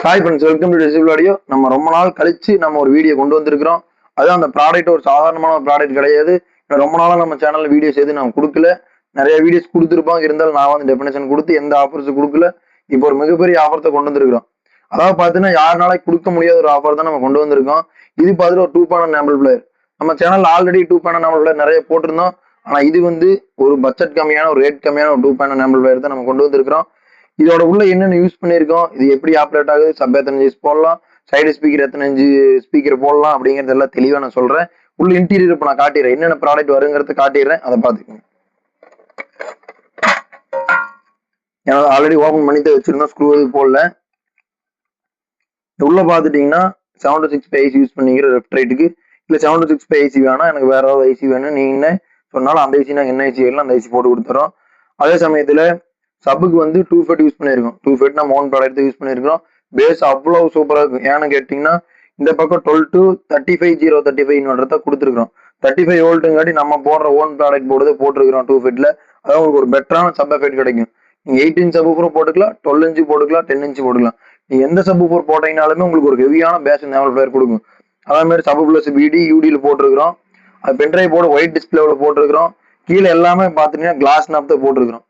Hi friends, welcome to disciple audio. நம்ம ரொம்ப நாள் கழிச்சு நம்ம ஒரு வீடியோ கொண்டு வந்திருக்கிறோம். அதுவும் அந்த ப்ராடக்ட் ஒரு சாதாரணமான ஒரு ப்ராடக்ட் கிடையாது. ரொம்ப நாளா நம்ம சேனல்ல வீடியோஸ் எதுவும் நம்ம கொடுக்கல. நிறைய வீடியோஸ் கொடுத்துருப்போம், இருந்தாலும் நான் வந்து டெஃபினேஷன் கொடுத்து எந்த ஆஃபர்ஸ் கொடுக்கல. இப்போ ஒரு மிகப்பெரிய ஆஃபர்த்தை கொண்டு வந்திருக்கிறோம். அதாவது பார்த்தீங்கன்னா யாருனால கொடுக்க முடியாத ஒரு ஆஃபர் தான் நம்ம கொண்டு வந்திருக்கோம். இது பார்த்துட்டு ஒரு 2.1 ஆம்பிள் பிளேயர் நம்ம சேனல்ல ஆல்ரெடி 2.1 ஆம்பிள் பிளேயர் நிறைய போட்டிருந்தோம். ஆனா இது வந்து ஒரு பட்ஜெட் கம்மியான ஒரு ரேட் கம்மியான ஒரு 2.1 ஆம்பிள் பிளேயர் தான் நம்ம கொண்டு வந்திருக்கிறோம். இதோட உள்ள என்னென்ன யூஸ் பண்ணியிருக்கோம், இது எப்படி ஆப்ரேட் ஆகுது, சப் எத்தனை இன்ச் போடலாம், சைடு ஸ்பீக்கர் எத்தனை இன்ச்சு ஸ்பீக்கர் போடலாம் அப்படிங்கிறது எல்லாம் தெளிவாக நான் சொல்றேன். உள்ள இன்டீரியர் இப்போ நான் காட்டிடுறேன், என்னென்ன ப்ராடக்ட் வருங்கிறத காட்டிடுறேன், அதை பார்த்துக்கோங்க. ஏன்னா ஆல்ரெடி ஓப்பன் பண்ணிட்டு வச்சிருந்தோம், ஸ்க்ரூ இது போடல. உள்ள பார்த்துட்டீங்கன்னா 726 ஐசி யூஸ் பண்ணிக்கிற லெஃப்ட் ரைட்டுக்கு இல்லை 726 ஐசி வேணாம், எனக்கு வேற ஏதாவது ஐசி வேணும் நீங்க சொன்னாலும் அந்த ஐசி நாங்கள் என்ன ஐசி வேணும் அந்த ஐசி போட்டு கொடுத்துறோம். அதே சமயத்தில் சப்புக்கு வந்து 2 ஃபெட் யூஸ் பண்ணியிருக்கோம். 2 ஃபெட் நம்ம ஓன் ப்ராடக்ட் யூஸ் பண்ணியிருக்கோம். பேஸ் அவ்வளவு சூப்பராக இருக்கும். ஏன்னு கேட்டிங்கன்னா இந்த பக்கம் 12 to 35 இன்வெர்டர் கொடுத்துருக்கோம். 35 வோல்ட்டுங்காட்டி நம்ம போடுற ஓன் ப்ராடக்ட் போடுறதை போட்டிருக்கிறோம் 2 ஃபெட்ல. அதாவது உங்களுக்கு ஒரு பெட்டரான சப் எஃபெக்ட் கிடைக்கும். நீங்க 8 இன்ச் சப் போட்டுக்கலாம், 12 இன்ச்சு போட்டுக்கலாம், 10 இன்ச்சு போட்டுக்கலாம். நீங்க எந்த சப் போட்டீங்கனாலுமே உங்களுக்கு ஒரு ஹெவியான பேஸ் ஆம்பிளிஃபையர் கொடுக்கும். அதே மாதிரி சப் பிளஸ் பிடி யூடியில் போட்டிருக்கிறோம். அது பென்ட்ரைவ் போட ஒயிட் டிஸ்பிளேல போட்டிருக்கிறோம். கீழே எல்லாமே பாத்தீங்கன்னா கிளாஸ் நாப் தான் போட்டிருக்கிறோம்.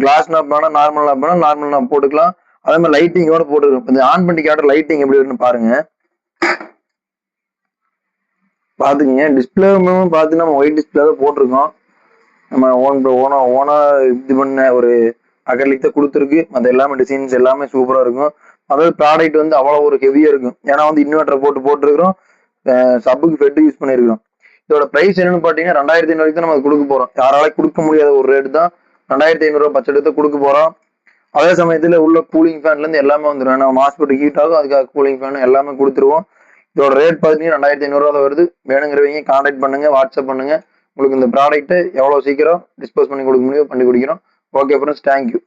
கிளாஸ் நாப் வேணா நார்மல் நாப் வேணா நார்மல் நாப் போட்டுக்கலாம். அதே மாதிரி லைட்டிங்கோட போட்டுருக்கோம். இந்த ஆன் பண்ணி காட்டுற லைட்டிங் எப்படி இருக்குன்னு பாருங்க. பாத்துக்கங்க, டிஸ்பிளே பாத்தீங்கன்னா நம்ம ஒயிட் டிஸ்பிளே தான் போட்டிருக்கோம். நம்ம ஓனா இது பண்ண ஒரு அகர்லிக் தான் கொடுத்துருக்கு. மற்ற எல்லாமே டிசைன்ஸ் எல்லாமே சூப்பரா இருக்கும். அதாவது ப்ராடக்ட் வந்து அவ்வளவு ஒரு ஹெவியா இருக்கும். ஏன்னா வந்து இன்வெர்டர் போட்டுருக்கிறோம், சப்புக்கு ஃபெட் யூஸ் பண்ணிருக்கிறோம். இதோட பிரைஸ் என்னன்னு பாத்தீங்கன்னா 2500 தான் நம்ம கொடுக்க போறோம். யாரால கொடுக்க முடியாத ஒரு ரேட் தான். 2500 பட்ஜெட் கொடுக்க போறோம். அதே சமயத்துல உள்ள கூலிங் ஃபேன்ல இருந்து எல்லாமே வந்துடும். ஏன்னா மாஸ்பெட் ஹீட் ஆகும், அதுக்காக கூலிங் ஃபேன் எல்லாமே கொடுத்துருவோம். இதோட ரேட் பார்த்தீங்கன்னா 2500 தான் வருது. வேணுங்கிறவங்க கான்டாக்ட் பண்ணுங்க, வாட்ஸ்அப் பண்ணுங்க. உங்களுக்கு இந்த ப்ராடக்ட் எவ்வளவு சீக்கிரம் டிஸ்போஸ் பண்ணி கொடுக்க முடியும் பண்ணி கொடுக்கிறோம். Okay friends, thank you.